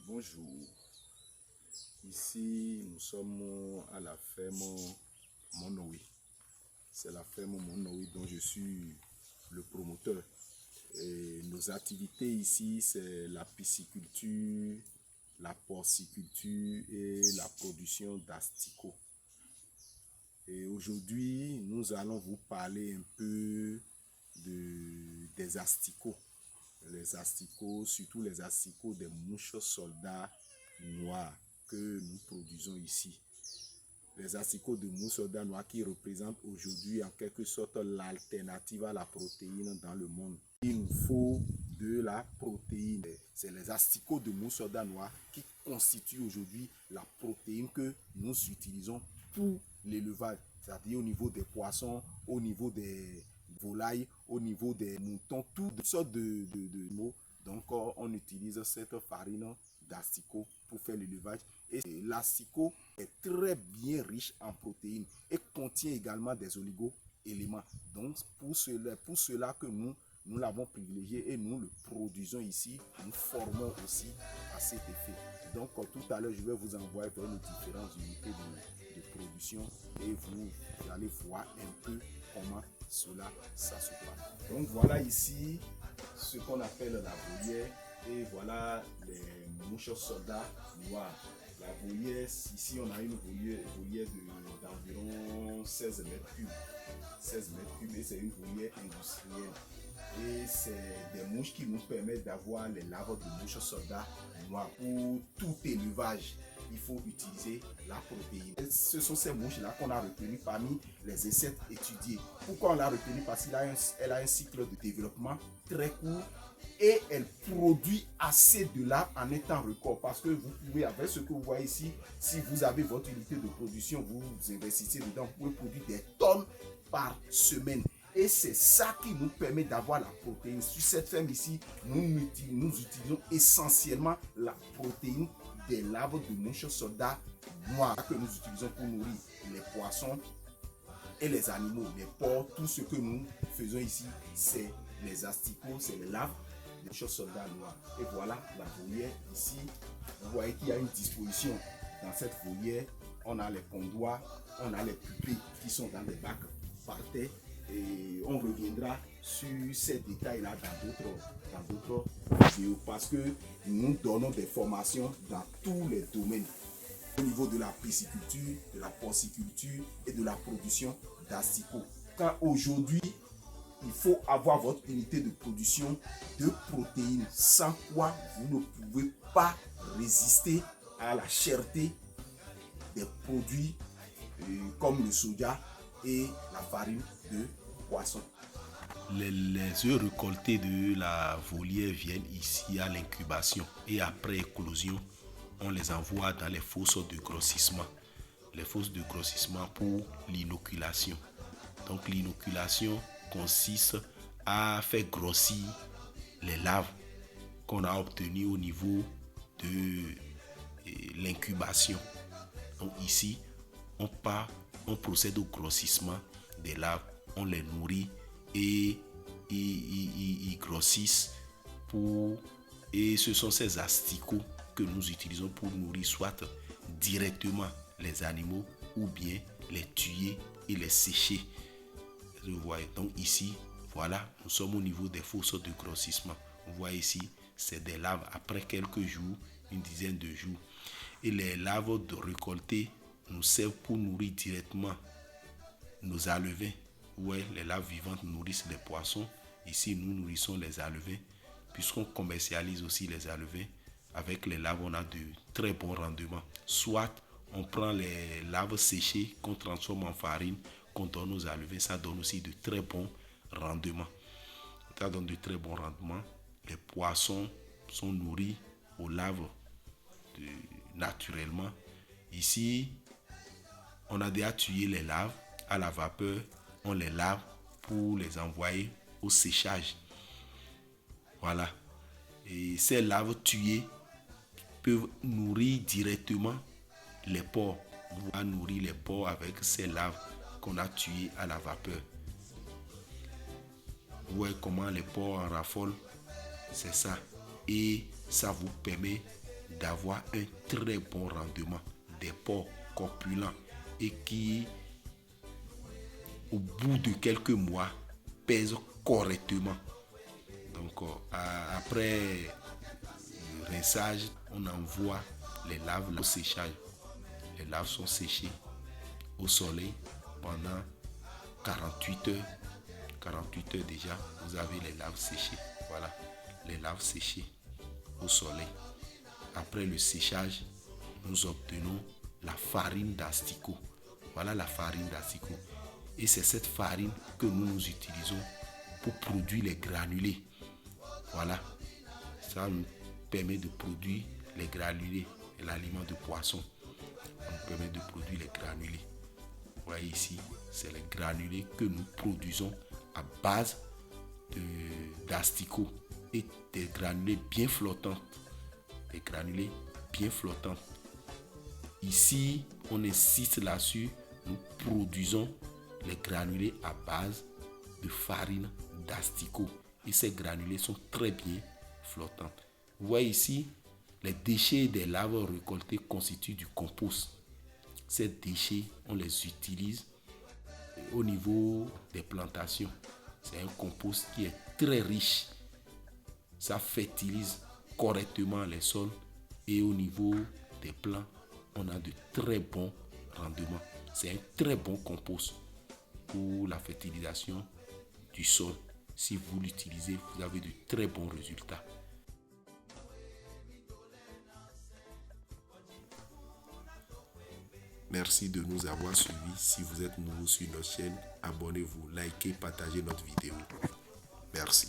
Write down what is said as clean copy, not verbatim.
Bonjour, ici nous sommes à la ferme Monowi. C'est la ferme Monowi dont je suis le promoteur. Et nos activités ici, c'est la pisciculture, la porciculture et la production d'asticots. Et aujourd'hui, nous allons vous parler un peu des asticots. Les asticots, surtout les asticots des mouches soldats noirs que nous produisons ici. Les asticots de mouches soldats noirs qui représentent aujourd'hui en quelque sorte l'alternative à la protéine dans le monde. Il nous faut de la protéine. C'est les asticots de mouches soldats noirs qui constituent aujourd'hui la protéine que nous utilisons pour l'élevage, c'est-à-dire au niveau des poissons, au niveau des volailles, au niveau des moutons, toutes sortes de mots. Donc on utilise cette farine d'asticot pour faire l'élevage. Et l'asticot est très bien riche en protéines et contient également des oligo-éléments. Donc pour cela que nous l'avons privilégié et nous le produisons ici, nous formons aussi à cet effet. Donc tout à l'heure, je vais vous envoyer vers les différentes unités de production et vous allez voir un peu comment ça se passe. Donc voilà ici ce qu'on appelle la volière et voilà les mouches soldats noirs. La volière, ici on a une volière d'environ 16 mètres cubes. 16 mètres cubes et c'est une volière industrielle. Et c'est des mouches qui nous permettent d'avoir les larves de mouches soldats noirs. Pour tout élevage, il faut utiliser la protéine. Et ce sont ces mouches-là qu'on a retenues parmi les insectes étudiés. Pourquoi on l'a retenue? Parce qu'elle a un cycle de développement très court et elle produit assez de larves en un temps record. Parce que vous pouvez, avec ce que vous voyez ici, si vous avez votre unité de production, vous investissez dedans, vous pouvez produire des tonnes par semaine. Et c'est ça qui nous permet d'avoir la protéine. Sur cette ferme ici, nous utilisons essentiellement la protéine des larves de mouches soldats noirs que nous utilisons pour nourrir les poissons et les animaux, les porcs. Tout ce que nous faisons ici, c'est les asticots, c'est les larves des mouches soldats noirs. Et voilà la volière ici. Vous voyez qu'il y a une disposition dans cette volière. On a les pondoirs, on a les pupilles qui sont dans des bacs par terre. Et on reviendra sur ces détails-là dans d'autres vidéos parce que nous donnons des formations dans tous les domaines au niveau de la pisciculture, de la porciculture et de la production d'asticots. Car aujourd'hui, il faut avoir votre unité de production de protéines, sans quoi vous ne pouvez pas résister à la cherté des produits comme le soja et la farine de poisson. Les œufs récoltés de la volière viennent ici à l'incubation et après éclosion, on les envoie dans les fosses de grossissement. Les fosses de grossissement pour l'inoculation. Donc l'inoculation consiste à faire grossir les larves qu'on a obtenues au niveau de l'incubation. Donc ici, on procède au grossissement des larves, on les nourrit et ils grossissent et ce sont ces asticots que nous utilisons pour nourrir soit directement les animaux ou bien les tuer et les sécher. Vous voyez, donc ici, voilà, nous sommes au niveau des fosses de grossissement. Vous voyez ici, c'est des larves après quelques jours, une dizaine de jours. Et les larves de récolter nous servent pour nourrir directement nos alevins. Ouais, les larves vivantes nourrissent les poissons. Ici, nous nourrissons les alevins, puisqu'on commercialise aussi les alevins. Avec les larves, on a de très bons rendements. Soit on prend les larves séchées qu'on transforme en farine, qu'on donne aux alevins. Ça donne aussi de très bons rendements. Ça donne de très bons rendements. Les poissons sont nourris aux larves naturellement. Ici, on a déjà tué les larves à la vapeur. On les lave pour les envoyer au séchage. Voilà. Et ces larves tuées peuvent nourrir directement les porcs. On va nourrir les porcs avec ces larves qu'on a tuées à la vapeur. Vous voyez comment les porcs en raffolent. C'est ça. Et ça vous permet d'avoir un très bon rendement, des porcs corpulents et qui, au bout de quelques mois, pèsent correctement. Donc, après le rinçage, on envoie les larves au séchage. Les larves sont séchées au soleil pendant 48 heures. 48 heures déjà, vous avez les larves séchées. Voilà, les larves séchées au soleil. Après le séchage, nous obtenons la farine d'asticot. Voilà la farine d'asticot. Et c'est cette farine que nous utilisons pour produire les granulés. Voilà, ça nous permet de produire les granulés, l'aliment de poisson. Ça nous permet de produire les granulés. Vous voyez ici, c'est les granulés que nous produisons à base d'asticots et des granulés bien flottants. Des granulés bien flottants. Ici, on insiste là-dessus, nous produisons les granulés à base de farine d'asticot. Et ces granulés sont très bien flottants. Vous voyez ici, les déchets des larves récoltées constituent du compost. Ces déchets, on les utilise au niveau des plantations. C'est un compost qui est très riche. Ça fertilise correctement les sols et au niveau des plants, on a de très bons rendements. C'est un très bon compost pour la fertilisation du sol. Si vous l'utilisez, vous avez de très bons résultats. Merci de nous avoir suivis. Si vous êtes nouveau sur notre chaîne, abonnez-vous, likez, partagez notre vidéo. Merci.